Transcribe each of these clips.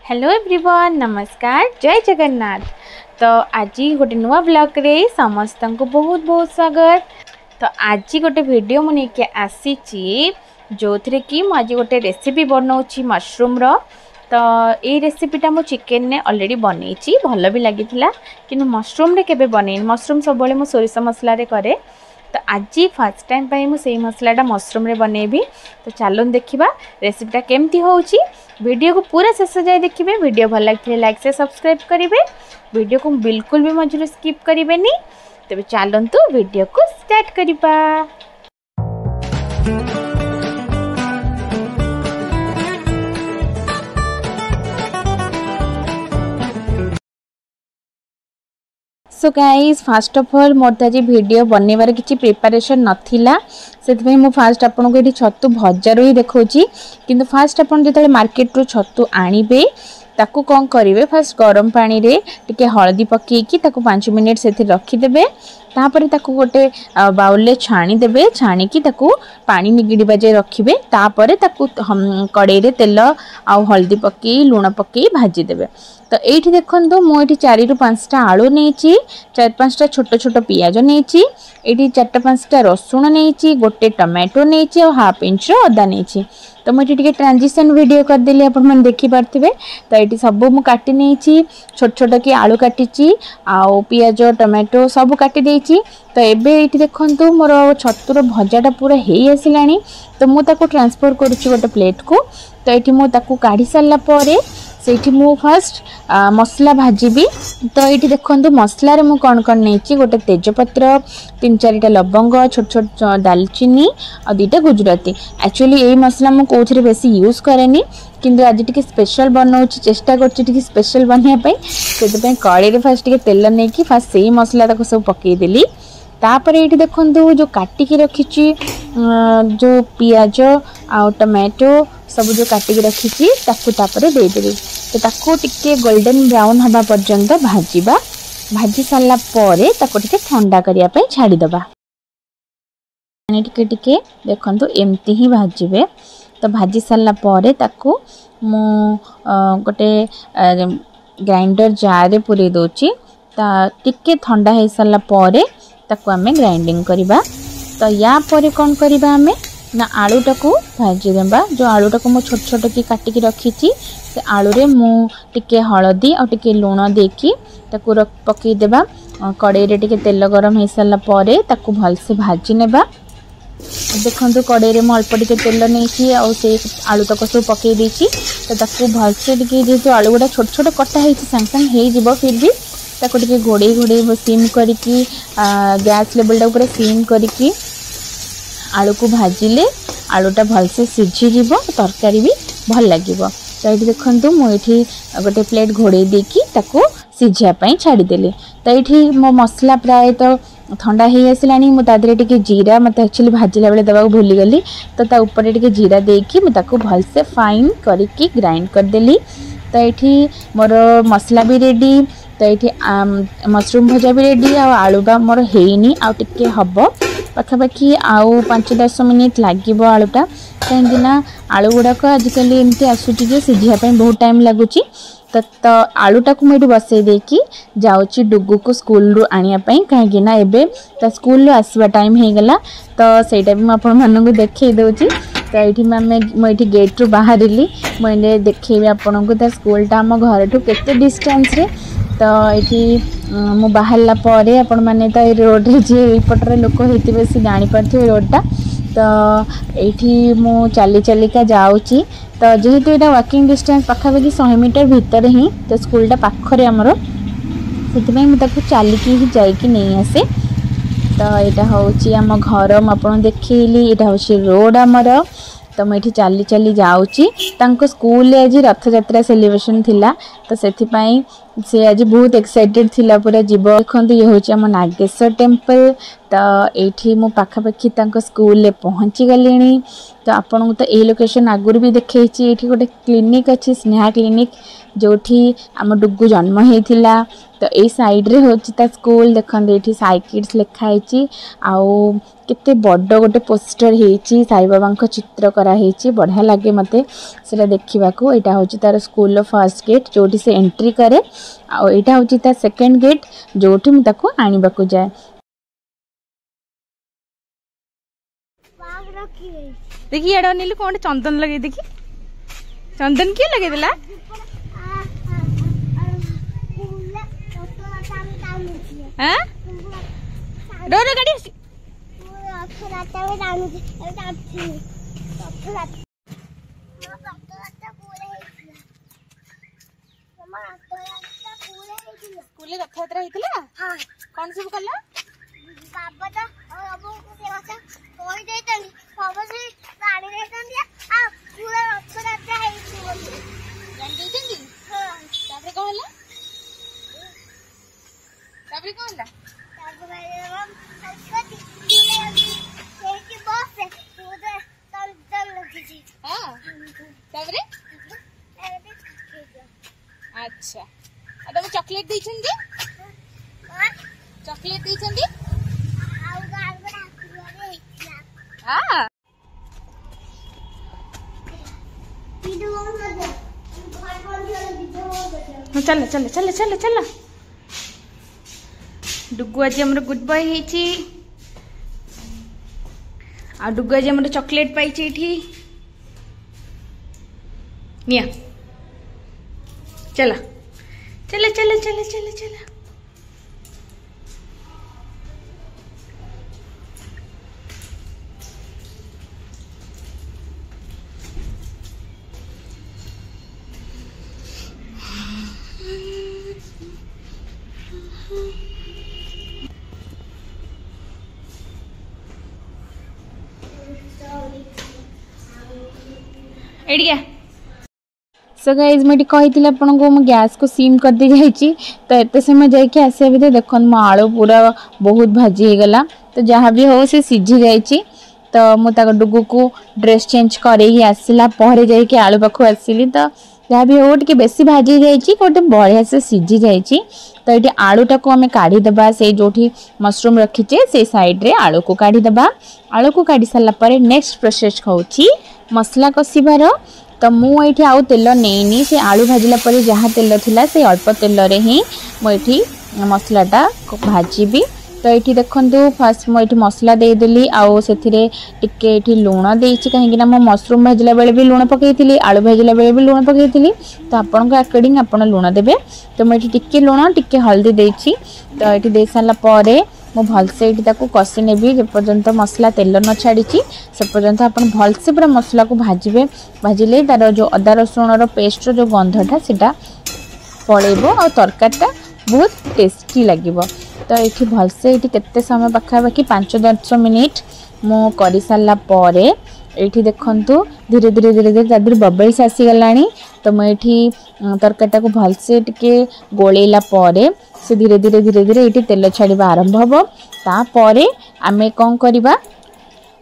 Hello everyone, नमस्कार, जय जगन्नाथ। तो आज गोटे नुआ ब्लॉग रे समस्त को बहुत बहुत स्वागत। तो आज गोटे वीडियो मुझे आसी जो थे कि मुझे गोटे रेसिपी बनाऊँ मशरूम रो। तो ये रेसिपीटा मु चिकेन ने ऑलरेडी बनई भल भी लगी कि मशरूम रे केबे बने। मशरूम सब मु सोरिष मसला रे करे। तो आज फर्स्ट टाइम पाई मु सेही मसलाटा मशरूम रे बनेबी। तो चलो देखिबा रेसिपीटा केमती होउची। वीडियो को पूरा शेष जाए देखिए। वीडियो भल लगे लाइक से सब्सक्राइब करेंगे। वीडियो को बिल्कुल भी मझे स्किप करेंगे। तेज चलतु वीडियो को स्टार्ट करबा। So guys first of all more तो आज वीडियो बनवार किसी प्रिपरेशन नाला से फास्ट आपको ये छतु भजार ही देखा कि फास्ट आप जो मार्केट रू छतु आणवे ताकू कौन करेंगे फास्ट गरम पानी रे टिके हलदी पकईकी 5 मिनिट से रखीदे। तापर ताकू गोटे बाउल छाणीदे। छाणिकी पानी निगिड़ा जाए रखिए। तापर ताकू कड़े तेल आ हलदी पकई लुण पकई भाजीदे। तो ये देखो मुझे 4 ରୁ 5टा आलू नहीं 4-5टा छोट छोट पियाज नहीं ये 4-5टा रसुण नहीं गोटे टमाटो नहीं और हाफ इंच अदा नहीं। तो मुझे टे ट्रांजिशन वीडियो करदेली आप देखिपे। तो ये सब मुझे काटी नहीं छोट छोट कि आलू काटी आउ पियाज टमाटो सब काटी। तो ये देखो मोर छतुर भजाटा पूरा हो आसला। तो मुझे ट्रांसफर करुँच गोटे प्लेट को। तो ये मुझे काढ़ी सारा से मु फास्ट मसला भाजीबी। तो ये देखो मसलार मु कौन कौन नहीं गोटे तेजपत्र 3-4टा लवंग छोट छोट दालचीनी और 2टा गुजराती। एक्चुअली यही मसला मु कौन बेसी यूज करेनी किंतु आज टी स्पेशल बनाऊँ चेष्टा कर स्पेशल बनवाई से कड़े फास्ट टे तेल नहीं कि फास्ट से मसला तक सब पकईदेली। तापर ये देखो जो काटिकी रखी जो पियाज आ टमाटो सब जो काटिकी रखी देदेवी। तो ताको टिके गोल्डन ब्राउन हवा पर्यंत भाजीबा। भाजी सारा पर टिके ठंडा करने छाड़ीदबा। टिके टिके देखो एमती ही भाजबे। तो भाजी सारा पर ताको मु गोटे ग्राइंडर जार पूरे दूची। टिके ठंडा हो सारा पर ताको आमे ग्राइंडिंग करिबा। तो या पर कौन करिबा आमे ना आलूटा को भाजी देबा। जो आलूटा को मु छोट छोट की काटिकी रखी से आलू रे मु टिके हलदी और टिके लुण देकी ताको पकई देबा। कड़े रे टिके तेल गरम हो सारा पर ताको भल से भाजी नेबा। देखो कड़े मु अल्प टिके तेल नहीं और से आलू तक सब पकई देची। तो ताको भल से टिके जेहेतु आलू गुड़ा छोट छोट कटा है सांग सांग हो फिर भी ताको टिके घोड़े घोड़े सिम करके गैस लेवलटा पूरा सिम करके आलू को भाजिले आलूटा भलसे सीझी तरकारी भी भल लगे। तो ये देखो मुझे गोटे प्लेट घोड़े देकी ताको सीझापी छाड़ीदेली। तो ये मो मसला प्राय तो ठंडा हो आसला। मुझे टे जीरा मत एक्चुअली भाजिला बेले देवा भूलीगली। तो ता ऊपर टे जीरा देकी मुझे भलसे फाइन करके ग्राइंड करदेली। तो ये मोर मसला भी रेडी। तो ये मशरूम भजा भी रेडी आलूटा मोर हैनी आ टिके हम पाखापाखि आउ 5-10 मिनिट लगे आलूटा कहीं आलू गुड़ाक आजिकल एमती आसूची सीझापी बहुत टाइम लगुच। तो आलूटा को मुझे बसई देकी जाऊँगी डुगु को स्कूल रू आनियापाई कहीं एबे ता स्कूल आसवा टाइम हो गला। तो सहीटा भी मुझे देखई दूची। तो ये मुझे गेट रू बाहर मुझे देखी आपन को स्कूलटा आम घर ठू केते डिस्टेंस रे। तो ये मु बाहरला पर आपण मैंने तो रोड रे जी पटर लोक होते से जानीपारे रोडटा। तो ये मु चली चलिका जाऊँगी। तो जेहेतु यहाँ वॉकिंग डिस्टेंस पाखापाखि 100 मीटर भितर ही तो स्कूलटा पाखरे आमर से मुझे चलिकी ही जाइकी नहीं आसे। तो यहाँ हूँ आम घर मुझे देखली यहाँ हूँ रोड आमर। तो मुझे चली चली जाऊँगी। स्कूल आज रथ यात्रा सेलिब्रेशन थिला। तो से से आज बहुत एक्साइटेड थिला पूरा जीव देखते ये हूँ आम नागेश्वर टेम्पल तो ये मु पाखापाखि स्कूल पहुँची गली तो आपन को तो ये लोकेशन आगुरी भी देखी ये गोटे क्लिनिक अच्छी स्नेहा क्लिनिक जो आम डुगु जन्म होता तो ये साइड्रे हूँ स्कूल देखते ये साई किड्स लिखाई आउ केते बड़ गोटे पोस्टर होती साई बाबा चित्र कराई बढ़िया लगे मत से देखा यहाँ हूँ तार स्कूल फर्स्ट गेट जो से एंट्री करे आईटा हूँ तार सेकेंड गेट जो मुझे आने को जाए। देखिए एडा नीलू कौन चंदन लगे देखी चंदन किए लगे दिला हां डोर गाड़ी स्कूल रथयात्रा होइतिला हां कौन सब कला बाबा तो अब सेवा कोई देतनी बाबा से गाड़ी देतनी आ पूरा रथयात्रा हेछि बोली जान देछिन हां तापर कहला तापर कहला तापर हम संस्कृति के बॉस है पूरा तल लगी हां तापर अच्छा आ तुम चॉकलेट देछिन जी चॉकलेट देछिन जी हाँ चल चल चल चल चल डुगु आज हमर गुड बॉय हेची आ डुगु आज हमर चॉकलेट पाई एठी निया चला चल चल चल चल चल एडिया सो गाइज मुझे कही आपको मो गैस को सीम कर दी जाइए तो एत समय जाकि आसा भी देख मो आलू पूरा बहुत भाजी गला तो जहाँ भी हो सी सीझी जाइए तो मुझे डुगु को ड्रेस चेंज कर आसला पर जाकि आलू पाखु आसली तो जहाँ भी हो टे बेसी भाजी जाइए गोटे बढ़िया से सीझी जाइए तो ये आलूटा को आम काढ़ीदेबा से जो मशरूम रखीचे से साइड्रे आलू को काढ़ीदेबा आलू को काढ़ी सारापर नेक्स्ट प्रोसेस हूँ मसला कषिबार तो मुझे आउ तेल नहीं से आलू भाजिला पर जहाँ तेल थिला से अल्प तेल रे ही मुझे मसलाटा भाजी तो ये देखो फास्ट मुझे मसला देदेली आउ से टिके लुण देती कहीं मो मशरूम भाजिला बेले भी लुण पकई आलू भाजिला बेले भी लुण पकई तो आपण अकॉर्डिंग आपण लुण देवे तो मुझे टिके लुण टिके हल्दी देती तो ये दे सारापर मु भलसे ये कषि नेबी जेपर्यंत मसला तेल न छाड़ी से पर्यंत आप भलसे पूरा मसला को भाजबे भाजिले तार जो अदा रसुण पेस्ट जो गंधटा सेटा पड़ेब और तरकारीटा बहुत टेस्टी लगे तो ये भलसे ये केते समय पाखापाखि 5-10 मिनिट मु कर सारा पर ये देखु धीरे धीरे धीरे धीरे तादर बबल्स आसीगला तो मुझे तरकारीटा को भलसे टिके गोलेला से धीरे धीरे धीरे धीरे ये तेल छाड़ा आरंभ हम तापर आम कौन करवा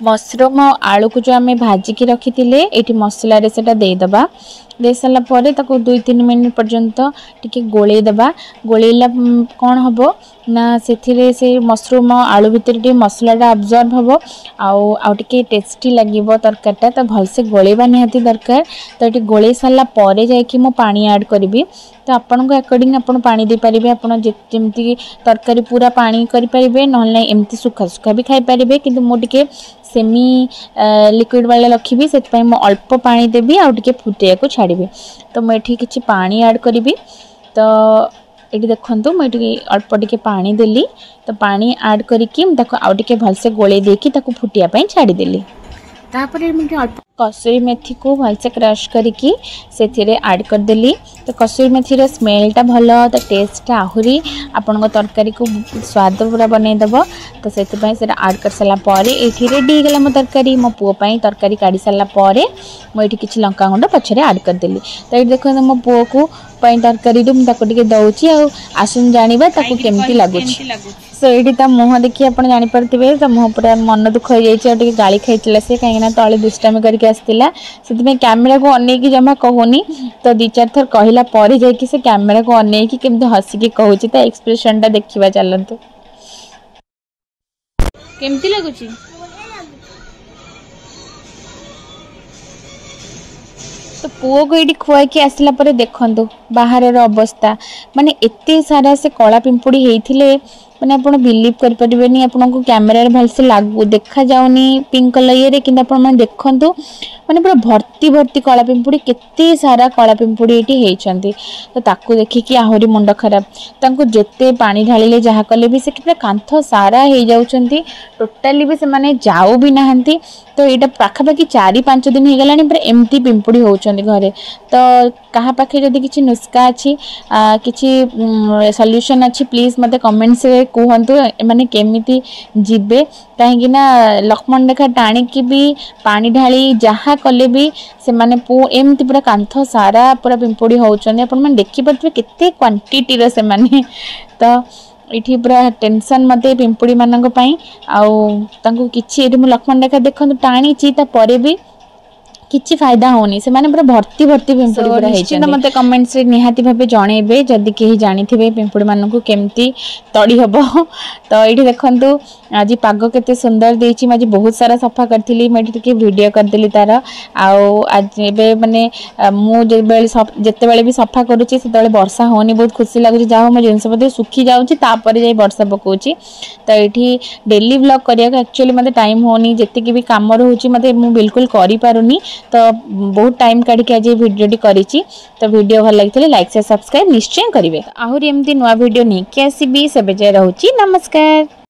मशरूम और आलू को जो आम भाजिकी रखी ये मसला देदेबा दे सारापर 2-3 मिनट पर्यंत टिके गोलेदेबा गोलेला कौन हम ना से मशरूम और आलू भितर टे मसलाटा अब्जर्व हम आउ टे टेस्टी लगे तरकारीटा तो भलसे गोलेबा निहाती दरकार तो ये गोले सारापर जाकि मु पानी ऐड करी तो आपण को अकॉर्डिंग आप पानी दे पारे आपड़ जमी तरकारी पूरा पानी करें ना एमती सुखा सुखा भी खाई पारे कि मुझे सेमी लिक्विड वाला रखी से अल्प पानी देवी आउ टे फुटे को छाड़ी तो मुझे किसी पानी ऐड करी तो ये देखो मुझे अल्प टे पानी देली तो पानी ऐड करके आउ टे भलसे गोले देकी फुटिया छाड़ीदेली तापर मुझे अल्प कसूरी मेथी को भलसे क्रश करके से आड करदेली। तो कसूरी मेथीर स्मेलटा भल, तो टेस्टा आहरी आपण तरकारी को स्वाद पूरा बनईदेव। तो से आड कर सारापर ये रेडी होगा मो तरकारी। मो पुओपाई तरकारी काढ़ी सारापर मुझे किसी लंका गुंड पछरे आड करदेली। तो ये देखो मो पुओ को तरकारी मुझे दौची आसन जाना केमती लगुच। सो ये ता मुह देखिए आप जानीपारे तो मुह पूरा मन दुख हो जाए गाड़ी खाई से कहीं तले दुष्टामी करके आसाला से कैमेरा को अनेक जमा कहूनी। तो 2-4 थर कहला पर जाकि से कैमेरा को अनेक केमती हसिकी कहूँ। तो एक्सप्रेशन टा देखा चलतु केमती लगुच। तो पुओ को ये खुआई आसला पर देखंतु बाहर अवस्था माने एते सारा से कला पिंपुड़ी होते मैंने आप बिलीव करें आपन को कैमेरा भलसे लागू देखा जाऊनी पिंक कलर ये कि देखु मैंने पूरा भर्ती भर्ती कला पिंपुड़ी केते सारा कला पिंपुड़ी ये तो ताकू देखिकी आहरी मुंड खराब। तांको जेते पानी ढालिले जहाँ कले भी से कांथ सारा हो जाउछंती टोटाली भी से माने जाऊ भी नहांती। तो यहाँ पाखापाखि 4-5 दिन हो गलानी पूरा एमती पिंपुड़ी होउछंती घरे। तो कहा पाखे जदि किछि नुस्खा अच्छी किछि सॉल्यूशन अच्छी प्लीज मते कमेंट्स रे कहतु माने केमिति जीवे कहीं लक्ष्मण रेखा टाणिकी भी पानी ढाली जहाँ कले भी से माने एमती पूरा कांथ सारा पूरा पिंपुड़ी होउछंती। आपण माने देखि पड़थि केते क्वांटिटी रे से माने। तो ये पूरा टेंशन मत पिंपुड़ी मानक पई आउ तांको किछि एठी मु लक्ष्मण रेखा देखंतु टाणी ची ता परे भी किछि फायदा होनी से माने पूरा भर्ती भर्ती पिंपुड़ी पूरा हेछन। मते कमेंट्स रे निहाती भाबे जणेबे जदि केही जानिथिबे पिंपुड़ी मानकु केमती तड़ी हबो। तो एठी देखंतु आज पाग केते सुंदर देछि। आज बहुत सारा सफा करथिली मेठी के वीडियो कर देली तार आउ आज एबे माने मु जेते बेले भी सफा करूची सेते वर्षा होनी बहुत खुशी लागुची जाहो म जिंस पते सुखी जाउची तापर जाई वर्षा पकोची। तो एठी डेली व्लॉग करिया एक्चुअली मते टाइम होनी जेते के भी काम रहउची मते मु बिल्कुल करि पारुनी। तो बहुत टाइम काढ़ के आज वीडियो करी। तो वीडियो भल लगी लाइक से सब्सक्राइब निश्चय करेंगे। आहरी एमती नुआ वीडियो नहीं कि आसबि से रोची नमस्कार।